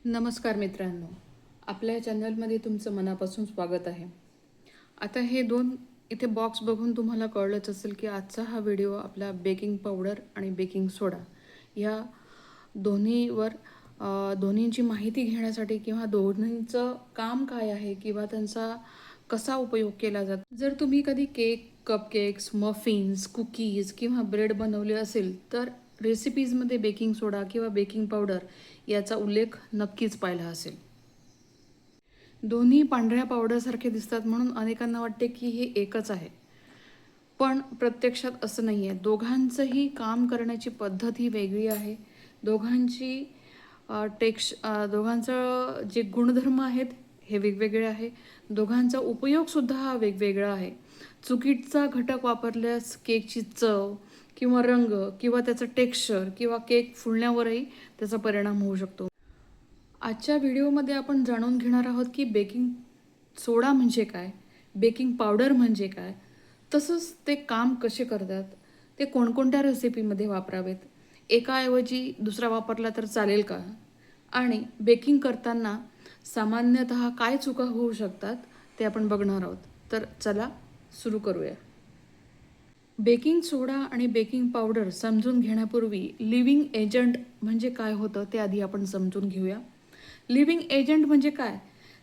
नमस्कार मित्रांनो, आपल्या चॅनलमध्ये तुमचं मनापासून स्वागत आहे. आता हे दोन इथे बॉक्स बघून तुम्हाला कळलंच असेल की आजचा हा व्हिडिओ आपला बेकिंग पावडर आणि बेकिंग सोडा या दोन्हीवर दोन्हींची माहिती घेण्यासाठी किंवा दोन्हींचं काम काय आहे किंवा त्यांचा कसा उपयोग केला जातो. जर तुम्ही कधी केक, कपकेक्स, मफिन्स, कुकीज किंवा ब्रेड बनवले असेल तर रेसिपीजमध्ये बेकिंग सोडा किंवा बेकिंग पावडर याचा उल्लेख नक्कीच पाहिला असेल. दोन्ही पांढऱ्या पावडरसारखे दिसतात म्हणून अनेकांना वाटते की हे एकच आहे, पण प्रत्यक्षात असं नाही आहे. दोघांचंही काम करण्याची पद्धत ही वेगळी आहे. दोघांची दोघांचं जे गुणधर्म आहेत हे वेगवेगळे आहे. दोघांचा उपयोगसुद्धा हा वेगवेगळा आहे. चुकीचा घटक वापरल्यास केकची चव किंवा रंग किंवा त्याचं टेक्स्चर किंवा केक फुलण्यावरही त्याचा परिणाम होऊ शकतो. आजच्या व्हिडिओमध्ये आपण जाणून घेणार आहोत की बेकिंग सोडा म्हणजे काय, बेकिंग पावडर म्हणजे काय, तसंच ते काम कसे करतात, ते कोणकोणत्या रेसिपीमध्ये वापरावेत, एकाऐवजी दुसरा वापरला तर चालेल का, आणि बेकिंग करताना सामान्यतः काय चुका होऊ शकतात ते आपण बघणार आहोत. तर चला सुरू करूया. बेकिंग सोडा आणि बेकिंग पावडर समजून घेण्यापूर्वी लिव्हिंग एजंट म्हणजे काय होतं ते आधी आपण समजून घेऊया. लिव्हिंग एजंट म्हणजे काय,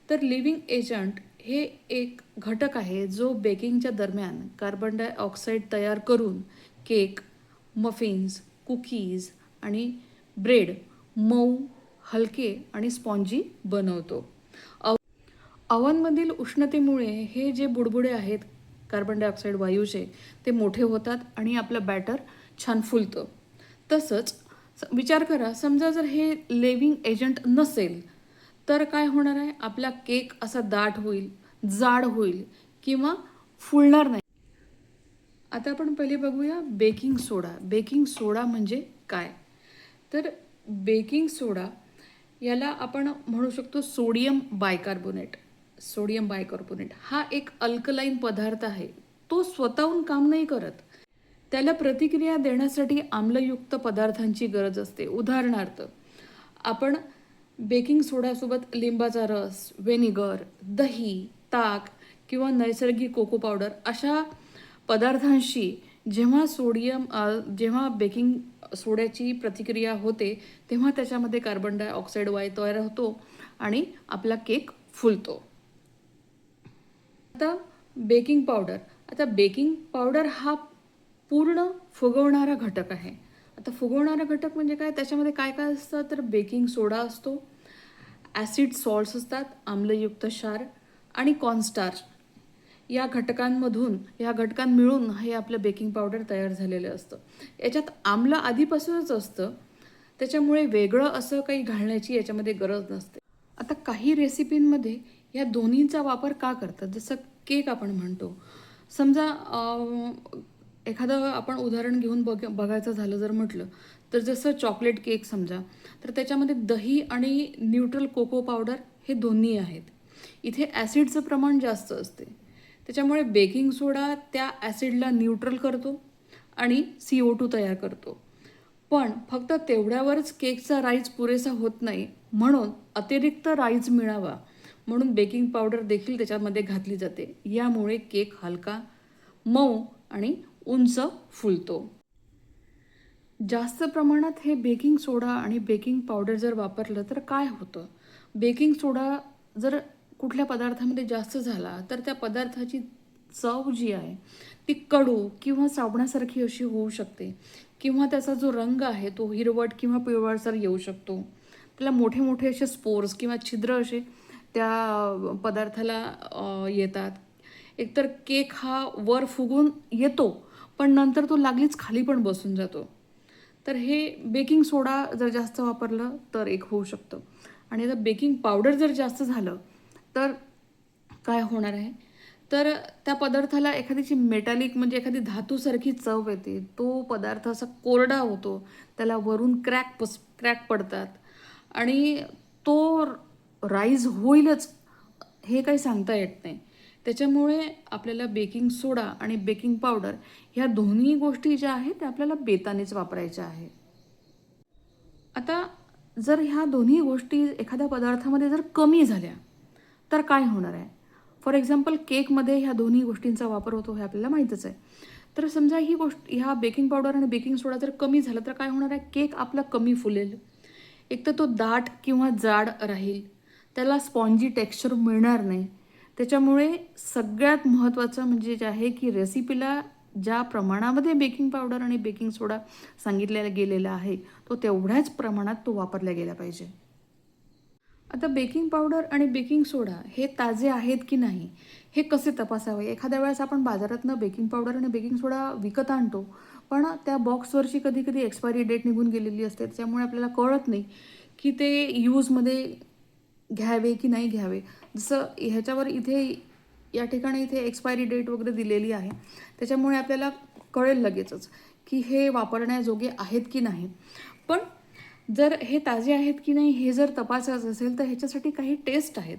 तर लिव्हिंग एजंट हे एक घटक आहे जो बेकिंगच्या दरम्यान कार्बन डायऑक्साईड तयार करून केक, मफिन्स, कुकीज आणि ब्रेड मऊ, हलके आणि स्पॉन्जी बनवतो. अवनमधील उष्णतेमुळे हे जे बुडबुडे आहेत कार्बन डायऑक्साईड वायूचे ते मोठे होतात आणि आपलं बॅटर छान फुलतं. तसंच विचार करा, समजा जर हे लिव्हिंग एजंट नसेल तर काय होणार आहे, आपला केक असा दाट होईल, जाड होईल किंवा फुलणार नाही. आता आपण पहिले बघूया बेकिंग सोडा. बेकिंग सोडा म्हणजे काय, तर बेकिंग सोडा याला आपण म्हणू शकतो सोडियम बायकार्बोनेट. सोडियम बायकार्बोनेट हा एक अल्कलाईन पदार्थ आहे. तो स्वतःहून काम नाही करत. त्याला प्रतिक्रिया देण्यासाठी आम्लयुक्त पदार्थांची गरज असते. उदाहरणार्थ आपण बेकिंग सोड्यासोबत लिंबाचा रस, व्हिनेगर, दही, ताक किंवा नैसर्गिक कोको पावडर अशा पदार्थांशी जेव्हा बेकिंग सोड्याची प्रतिक्रिया होते तेव्हा त्याच्यामध्ये कार्बन डायऑक्साईड वायू तयार होतो आणि आपला केक फुलतो. आता बेकिंग पावडर. आता बेकिंग पावडर हा पूर्ण फुगवणारा घटक आहे. आता फुगवणारा घटक म्हणजे काय, त्याच्यामध्ये काय काय असतं, तर बेकिंग सोडा असतो, ॲसिड सॉल्ट्स असतात, आम्लयुक्त क्षार आणि कॉर्नस्टार्च. या घटकां मिळून हे आपलं बेकिंग पावडर तयार झालेलं असतं. याच्यात आम्ल आधीपासूनच असतं, त्याच्यामुळे वेगळं असं काही घालण्याची याच्यामध्ये गरज नसते. आता काही रेसिपींमध्ये या दोन्हींचा वापर का करतात, जसं केक आपण म्हणतो. समजा एखादं आपण उदाहरण घेऊन बघायचं झालं जर म्हटलं तर जसं चॉकलेट केक समजा, तर त्याच्यामध्ये दही आणि न्यूट्रल कोको पावडर हे दोन्ही आहेत. इथे ॲसिडचं प्रमाण जास्त असते, त्याच्यामुळे बेकिंग सोडा त्या ॲसिडला न्यूट्रल करतो आणि CO2 तयार करतो. पण फक्त तेवढ्यावरच केकचा राईज पुरेसा होत नाही, म्हणून अतिरिक्त राईज मिळावा म्हणून बेकिंग पावडर देखील त्याच्यामध्ये घातली जाते. यामुळे केक हलका, मऊ आणि उंच फुलतो. जास्त प्रमाणात हे बेकिंग सोडा आणि बेकिंग पावडर जर वापरलं तर काय होतं, बेकिंग सोडा जर कुठल्या पदार्थामध्ये जास्त झाला तर त्या पदार्थाची चव जी आहे ती कडू किंवा साबणासारखी अशी होऊ शकते, किंवा त्याचा जो रंग आहे तो हिरवट किंवा पिवळसर येऊ शकतो. त्याला मोठे मोठे असे स्पोर्स किंवा छिद्र असे त्या पदार्थाला येतात. एकतर केक हा वर फुगून येतो पण नंतर तो लागलीच खाली पण बसून जातो. तर हे बेकिंग सोडा जर जास्त वापरलं तर एक होऊ शकतं. आणि आता बेकिंग पावडर जर जास्त झालं तर काय होणार आहे, तर त्या पदार्थाला एखाद्याची मेटॅलिक म्हणजे एखादी धातूसारखी चव येते. तो पदार्थ असा कोरडा होतो, त्याला वरून क्रॅक पडतात आणि तो राईज होईलच हे काही सांगता येत नाही. त्याच्यामुळे आपल्याला बेकिंग सोडा आणि बेकिंग पावडर ह्या दोन्ही गोष्टी ज्या आहेत त्या आपल्याला बेतानेच वापरायच्या आहे. आता जर ह्या दोन्ही गोष्टी एखाद्या पदार्थामध्ये जर कमी झाल्या तर काय होणार आहे? फॉर एक्झाम्पल केकमध्ये ह्या दोन्ही गोष्टींचा वापर होतो हे आपल्याला माहीतच आहे. तर समजा ही गोष्ट, ह्या बेकिंग पावडर आणि बेकिंग सोडा जर कमी झाला तर काय होणार आहे? केक आपला कमी फुलेल. एक तर तो दाट किंवा जाड राहील, त्याला स्पॉन्जी टेक्स्चर मिळणार नाही. त्याच्यामुळे सगळ्यात महत्त्वाचं म्हणजे जे आहे की रेसिपीला ज्या प्रमाणामध्ये बेकिंग पावडर आणि बेकिंग सोडा सांगितलेला गेलेला आहे तो तेवढ्याच प्रमाणात तो वापरला गेला पाहिजे. आता बेकिंग पावडर आणि बेकिंग सोडा हे ताजे आहेत की नाही हे कसे तपासावे? एखाद्या वेळेस आपण बाजारातनं बेकिंग पावडर आणि बेकिंग सोडा विकत आणतो, पण त्या बॉक्सवरची कधी कधी एक्सपायरी डेट निघून गेलेली असते, त्याच्यामुळे आपल्याला कळत नाही की ते यूजमध्ये घ्यावे की नाही घ्यावे. जसं ह्याच्यावर इथे या ठिकाणी इथे एक्सपायरी डेट वगैरे दिलेली आहे, त्याच्यामुळे आपल्याला कळेल लगेचच की हे वापरण्याजोगे आहेत की नाही. पण जर हे ताजे आहेत की नाही हे जर तपासायचं असेल तर ह्याच्यासाठी काही टेस्ट आहेत.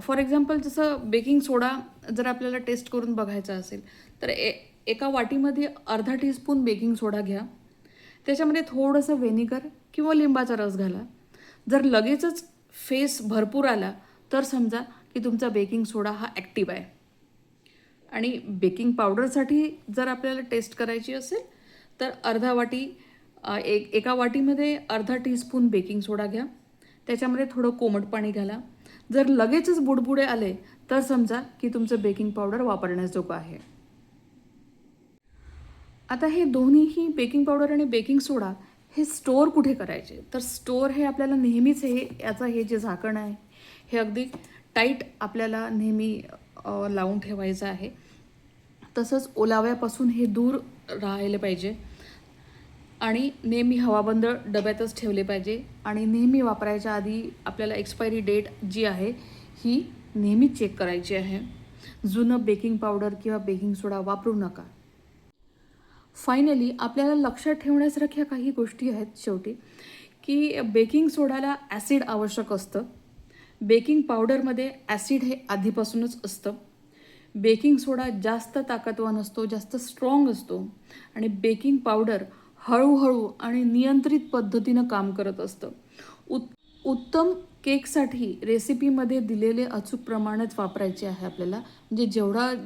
फॉर एक्झाम्पल जसं बेकिंग सोडा जर आपल्याला टेस्ट करून बघायचा असेल तर एका वाटीमध्ये अर्धा टीस्पून बेकिंग सोडा घ्या, त्याच्यामध्ये थोडंसं व्हिनेगर किंवा लिंबाचा रस घाला. जर लगेचच फेस भरपूर आला तर समजा की तुमचा बेकिंग सोडा हा ॲक्टिव्ह आहे. आणि बेकिंग पावडरसाठी जर आपल्याला टेस्ट करायची असेल तर अर्धा वाटी एका वाटीमध्ये अर्धा टीस्पून बेकिंग सोडा घ्या, त्याच्यामध्ये थोडं कोमट पाणी घाला. जर लगेचच बुडबुडे आले तर समजा की तुमचं बेकिंग पावडर वापरण्याजोगं आहे. आता हे दोन्हीही बेकिंग पावडर आणि बेकिंग सोडा हे स्टोअर कुठे करायचे? तर स्टोअर हे आपल्याला नेहमीच याचं हे जे झाकण आहे हे अगदी टाईट आपल्याला नेहमी लावून ठेवायचं आहे. तसंच ओलाव्यापासून हे दूर राहायला पाहिजे आणि नेहमी हवाबंद डब्यातच ठेवले पाहिजे. आणि नेहमी वापरायच्या आधी आपल्याला एक्सपायरी डेट जी आहे ही नेहमी चेक करायची आहे. जुनं बेकिंग पावडर किंवा बेकिंग सोडा वापरू नका. फायनली आपल्याला लक्षात ठेवण्यासारख्या काही गोष्टी आहेत शेवटी, की बेकिंग सोडाला ॲसिड आवश्यक असतं. बेकिंग पावडरमध्ये ॲसिड हे आधीपासूनच असतं. बेकिंग सोडा जास्त ताकदवान असतो, जास्त स्ट्रॉंग असतो. आणि बेकिंग पावडर हळूहळू आणि नियंत्रित पद्धतीनं काम करत असतं. उत्तम केकसाठी रेसिपीमध्ये दिलेले अचूक प्रमाणच वापरायचे आहे आपल्याला. म्हणजे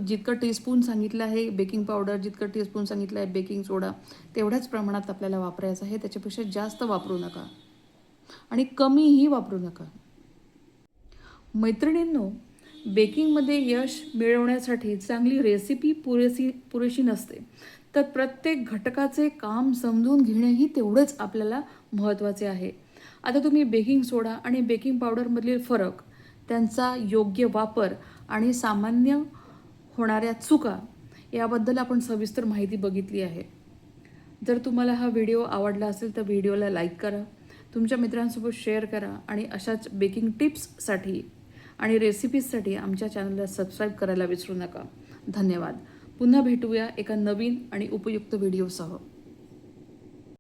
जितकं टीस्पून सांगितलं आहे बेकिंग पावडर, जितकं टीस्पून सांगितलं आहे बेकिंग सोडा, तेवढ्याच प्रमाणात आपल्याला वापरायचं आहे. त्याच्यापेक्षा जास्त वापरू नका आणि कमीही वापरू नका. मैत्रिणींनो, बेकिंगमध्ये यश मिळवण्यासाठी चांगली रेसिपी पुरेशी नसते, तर प्रत्येक घटकाचे काम समजून घेणेही तेवढंच आपल्याला महत्त्वाचे आहे. आता तुम्ही बेकिंग सोडा आणि बेकिंग पावडरमधील फरक, त्यांचा योग्य वापर आणि सामान्य होणाऱ्या चुका याबद्दल आपण सविस्तर माहिती बघितली आहे. जर तुम्हाला हा व्हिडिओ आवडला असेल तर व्हिडिओला लाईक करा, तुमच्या मित्रांसोबत शेअर करा आणि अशाच बेकिंग टिप्ससाठी आणि रेसिपीजसाठी आमच्या चॅनलला सबस्क्राईब करायला विसरू नका. धन्यवाद. पुन्हा भेटूया एका नवीन आणि उपयुक्त व्हिडिओसह.